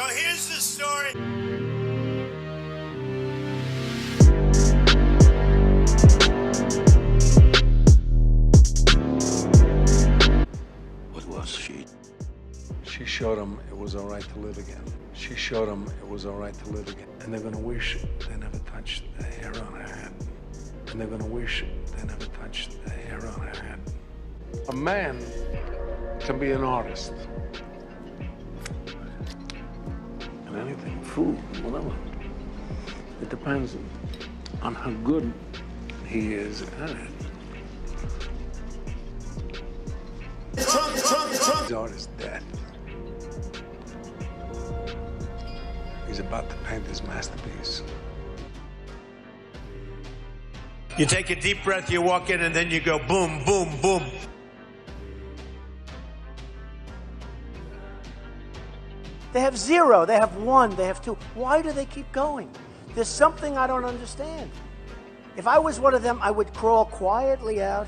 Well, here's the story. What was she? She showed them it was all right to live again. She showed them it was all right to live again. And they're gonna wish they never touched the hair on her head. And they're gonna wish they never touched the hair on her head. A man can be an artist. And anything, food, whatever. It depends on how good he is at it. His art is dead. He's about to paint his masterpiece. You take a deep breath, you walk in, and then you go boom, boom, boom. They have 0, they have 1, they have 2. Why do they keep going? There's something I don't understand. If I was one of them, I would crawl quietly out.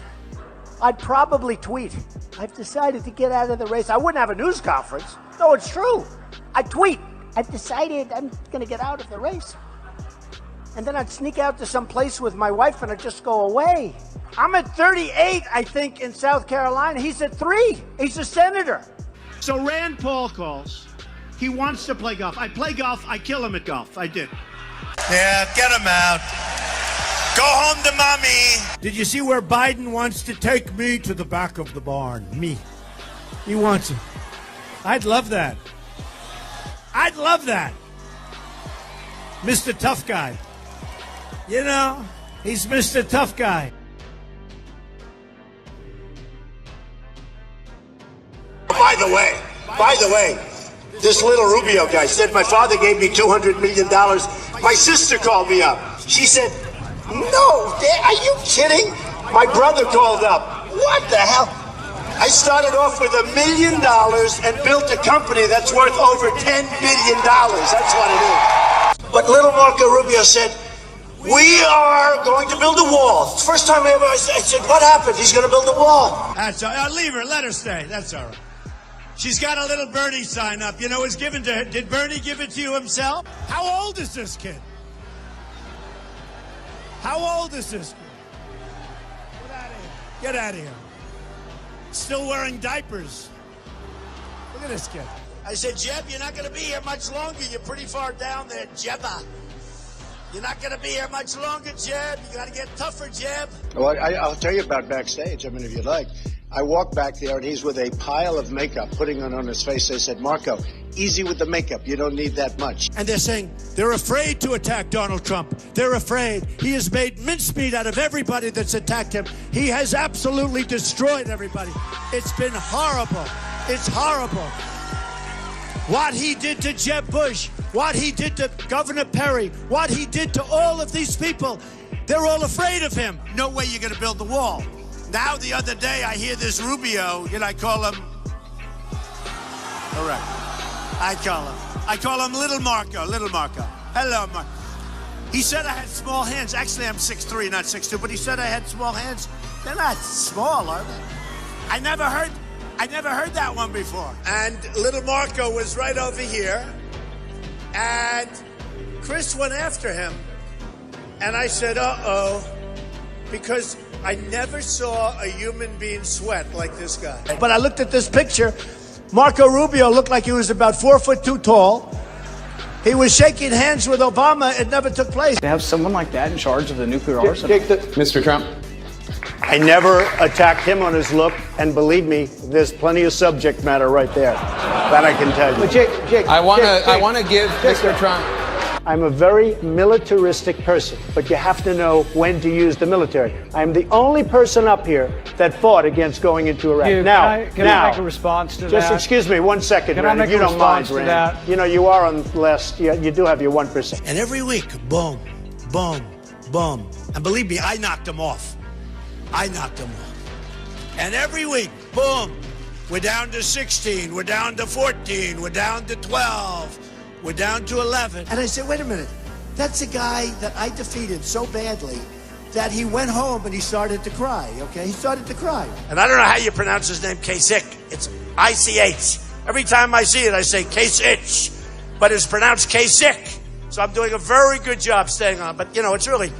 I'd probably tweet, I've decided to get out of the race. I wouldn't have a news conference. No, it's true. I'd tweet, I've decided I'm going to get out of the race. And then I'd sneak out to some place with my wife and I'd just go away. I'm at 38, I think, in South Carolina. He's at 3. He's a senator. So Rand Paul calls. He wants to play golf. I play golf. I kill him at golf. I did. Yeah, get him out. Go home to mommy. Did you see where Biden wants to take me to the back of the barn? Me. He wants it. I'd love that. I'd love that. Mr. Tough Guy. You know, he's Mr. Tough Guy. By the way, this little Rubio guy said my father gave me $200 million. My sister called me up. She said, no, Dad, are you kidding? My brother called up. What the hell? I started off with $1 million and built a company that's worth over $10 billion. That's what it is. But little Marco Rubio said, we are going to build a wall. First time I said, what happened? He's going to build a wall. That's all right. Leave her. Let her stay. That's all right. She's got a little Bernie sign up. You know, it was given to her. Did Bernie give it to you himself? How old is this kid? How old is this kid? Get out of here. Get out of here. Still wearing diapers. Look at this kid. I said, Jeb, you're not going to be here much longer. You're pretty far down there, Jebba. You're not going to be here much longer, Jeb. You got to get tougher, Jeb. Well, I'll tell you about backstage. I mean, if you'd like. I walked back there, and he's with a pile of makeup, putting it on his face. They said, Marco, easy with the makeup. You don't need that much. And they're saying they're afraid to attack Donald Trump. They're afraid. He has made mincemeat out of everybody that's attacked him. He has absolutely destroyed everybody. It's been horrible. It's horrible. What he did to Jeb Bush, what he did to Governor Perry, what he did to all of these people, they're all afraid of him. No way you're going to build the wall. Now, the other day, I hear this Rubio, I call him... All right. I call him Little Marco. Hello, Marco. He said I had small hands. Actually, I'm 6'3", not 6'2", but he said I had small hands. They're not small, are they? I never heard that one before. And Little Marco was right over here. And Chris went after him. And I said, uh-oh, because I never saw a human being sweat like this guy. But I looked at this picture. Marco Rubio looked like he was about 4'2" tall. He was shaking hands with Obama. It never took place. To have someone like that in charge of the nuclear arsenal. Mr. Trump. I never attacked him on his look, and believe me, there's plenty of subject matter right there. That I can tell you. But Jake, I want to give Mr. Trump. I'm a very militaristic person, but you have to know when to use the military. I'm the only person up here that fought against going into Iraq. Can I make a response to that? Just excuse me 1 second, Rand, if you don't mind, Rand. You know, you are on less, you do have your 1%. And every week, boom, boom, boom. And believe me, I knocked them off. And every week, boom, we're down to 16, we're down to 14, we're down to 12. We're down to 11. And I said, wait a minute. That's a guy that I defeated so badly that he went home and he started to cry, okay? He started to cry. And I don't know how you pronounce his name, Kasich. It's I-C-H. Every time I see it, I say Kasich. but it's pronounced Kasich. So I'm doing a very good job staying on. But, you know, it's really,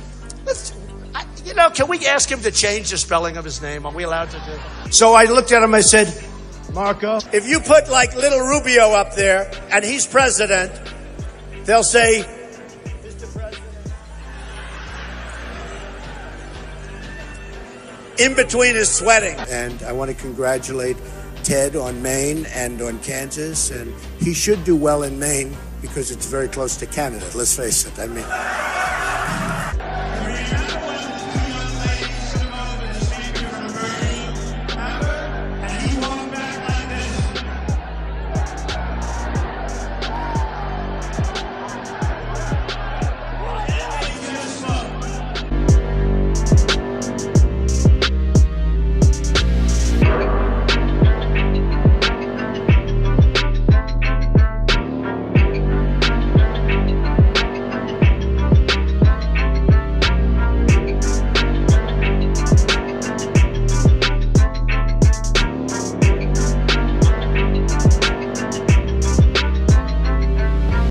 can we ask him to change the spelling of his name? Are we allowed to do that? So I looked at him, I said, Marco, if you put like little Rubio up there and he's president, they'll say, Mr. President, in between his sweating. And I want to congratulate Ted on Maine and on Kansas, and he should do well in Maine because it's very close to Canada, let's face it. I mean...